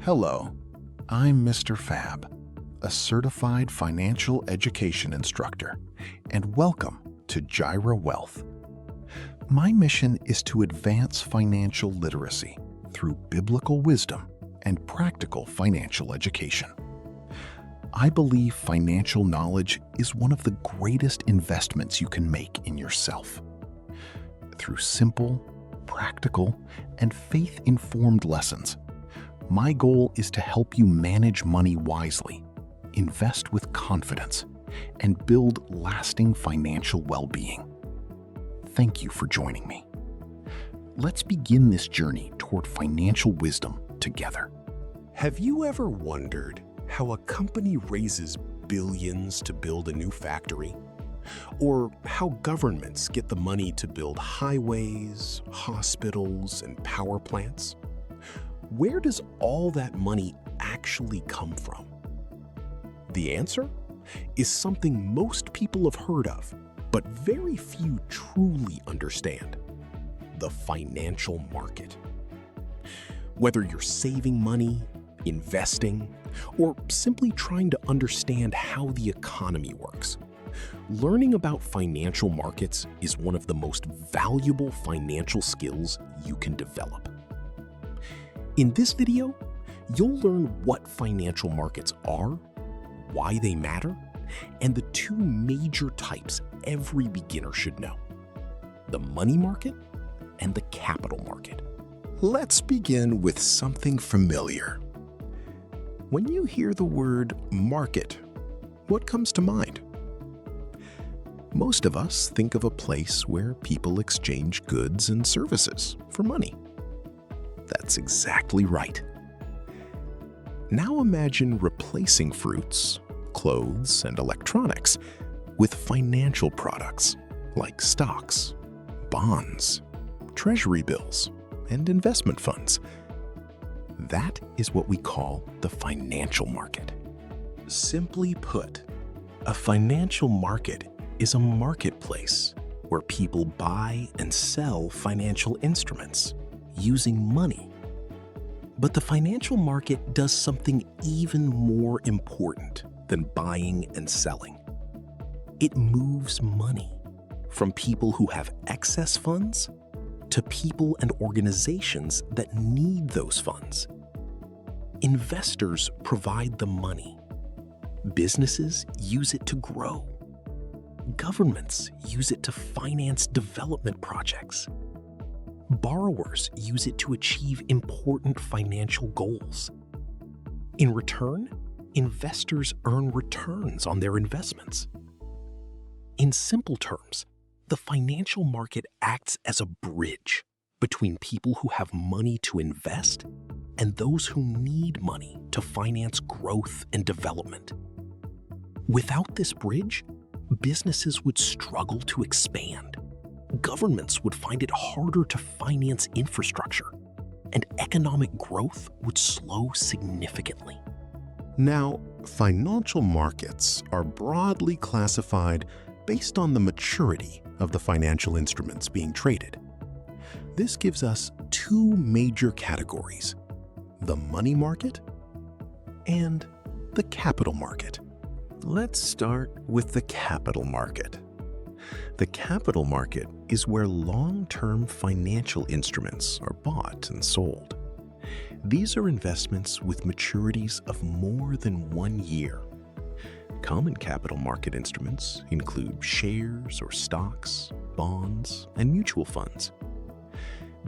Hello, I'm Mr. Fab, a certified financial education instructor, and welcome to Jireh Wealth. My mission is to advance financial literacy through biblical wisdom and practical financial education. I believe financial knowledge is one of the greatest investments you can make in yourself. Through simple, practical, and faith-informed lessons, my goal is to help you manage money wisely, invest with confidence, and build lasting financial well-being. Thank you for joining me. Let's begin this journey toward financial wisdom together. Have you ever wondered how a company raises billions to build a new factory? Or how governments get the money to build highways, hospitals, and power plants? Where does all that money actually come from? The answer is something most people have heard of, but very few truly understand: the financial market. Whether you're saving money, investing, or simply trying to understand how the economy works, learning about financial markets is one of the most valuable financial skills you can develop. In this video, you'll learn what financial markets are, why they matter, and the two major types every beginner should know: the money market and the capital market. Let's begin with something familiar. When you hear the word market, what comes to mind? Most of us think of a place where people exchange goods and services for money. That's exactly right. Now imagine replacing fruits, clothes, and electronics with financial products like stocks, bonds, treasury bills, and investment funds. That is what we call the financial market. Simply put, a financial market is a marketplace where people buy and sell financial instruments using money. But the financial market does something even more important than buying and selling. It moves money from people who have excess funds to people and organizations that need those funds. Investors provide the money. Businesses use it to grow. Governments use it to finance development projects. Borrowers use it to achieve important financial goals. In return, investors earn returns on their investments. In simple terms, the financial market acts as a bridge between people who have money to invest and those who need money to finance growth and development. Without this bridge, businesses would struggle to expand. Governments would find it harder to finance infrastructure, and economic growth would slow significantly. Now, financial markets are broadly classified based on the maturity of the financial instruments being traded. This gives us two major categories: the money market and the capital market. Let's start with the capital market. The capital market is where long-term financial instruments are bought and sold. These are investments with maturities of more than 1 year. Common capital market instruments include shares or stocks, bonds, and mutual funds.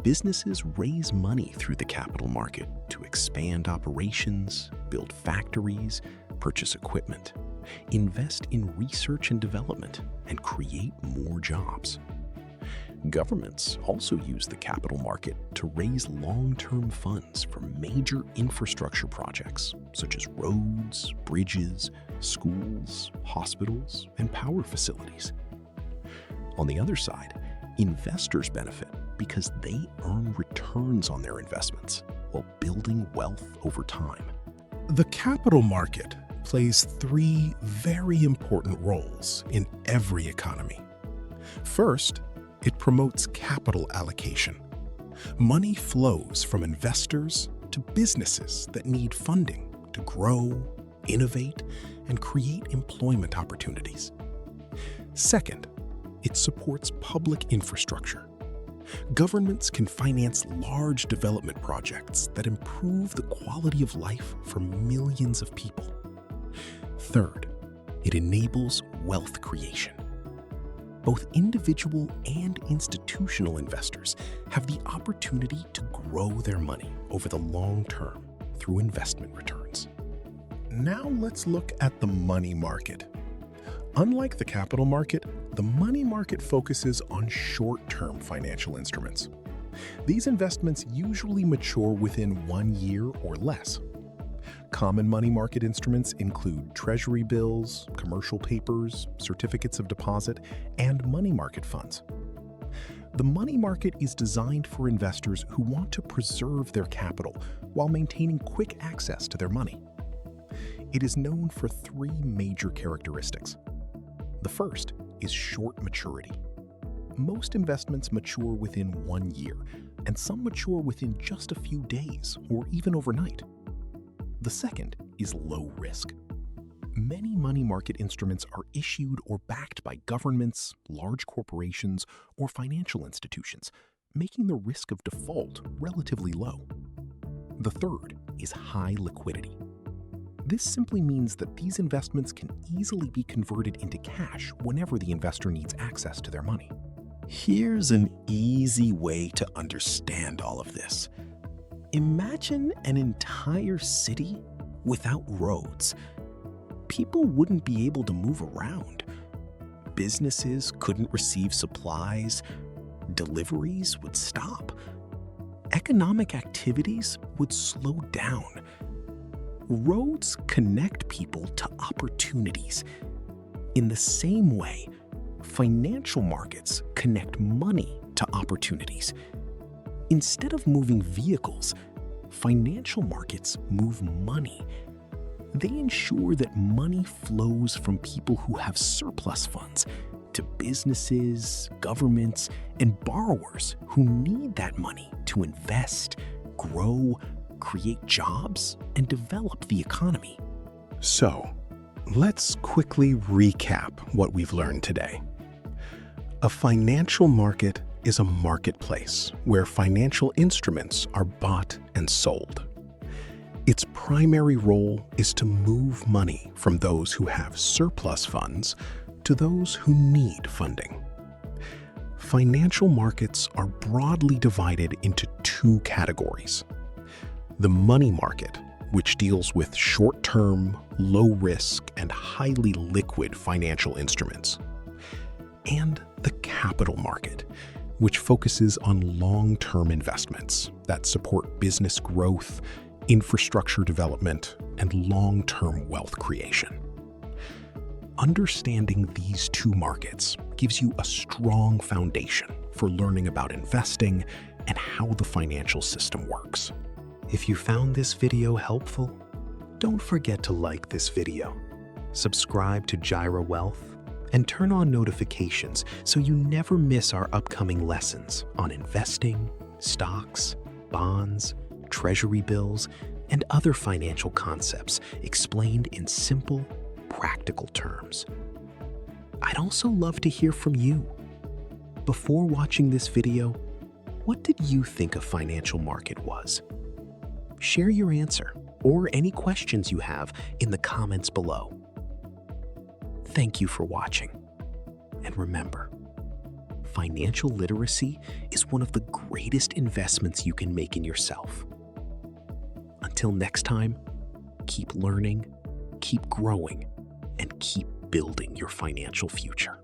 Businesses raise money through the capital market to expand operations, build factories, purchase equipment, invest in research and development, and create more jobs. Governments also use the capital market to raise long-term funds for major infrastructure projects such as roads, bridges, schools, hospitals, and power facilities. On the other side, investors benefit because they earn returns on their investments while building wealth over time. The capital market plays three very important roles in every economy. First, it promotes capital allocation. Money flows from investors to to businesses that need funding to grow, innovate, and create employment opportunities. Second, it supports public infrastructure. Governments can finance large development projects that improve the quality of life for millions of people. Third, it enables wealth creation. Both individual and institutional investors have the opportunity to grow their money over the long term through investment returns. Now let's look at the money market. Unlike the capital market, the money market focuses on short-term financial instruments. These investments usually mature within 1 year or less. Common money market instruments include treasury bills, commercial papers, certificates of deposit, and money market funds. The money market is designed for investors who want to preserve their capital while maintaining quick access to their money. It is known for 3 major characteristics. The first is short maturity. Most investments mature within 1 year, and some mature within just a few days or even overnight. The second is low risk. Many money market instruments are issued or backed by governments, large corporations, or financial institutions, making the risk of default relatively low. The third is high liquidity. This simply means that these investments can easily be converted into cash whenever the investor needs access to their money. Here's an easy way to understand all of this. Imagine an entire city without roads. People wouldn't be able to move around. Businesses couldn't receive supplies. Deliveries would stop. Economic activities would slow down. Roads connect people to opportunities. In the same way, financial markets connect money to opportunities. Instead of moving vehicles, financial markets move money. They ensure that money flows from people who have surplus funds to businesses, governments, and borrowers who need that money to invest, grow, create jobs, and develop the economy. So, let's quickly recap what we've learned today. A financial market is a marketplace where financial instruments are bought and sold. Its primary role is to move money from those who have surplus funds to those who need funding. Financial markets are broadly divided into 2 categories. The money market, which deals with short-term, low-risk, and highly liquid financial instruments, and the capital market, which focuses on long-term investments that support business growth, infrastructure development, and long-term wealth creation. Understanding these 2 markets gives you a strong foundation for learning about investing and how the financial system works. If you found this video helpful, don't forget to like this video, subscribe to Jireh Wealth, and turn on notifications so you never miss our upcoming lessons on investing, stocks, bonds, treasury bills, and other financial concepts explained in simple, practical terms. I'd also love to hear from you. Before watching this video, what did you think a financial market was? Share your answer or any questions you have in the comments below. Thank you for watching. And remember, financial literacy is one of the greatest investments you can make in yourself. Until next time, keep learning, keep growing, and keep building your financial future.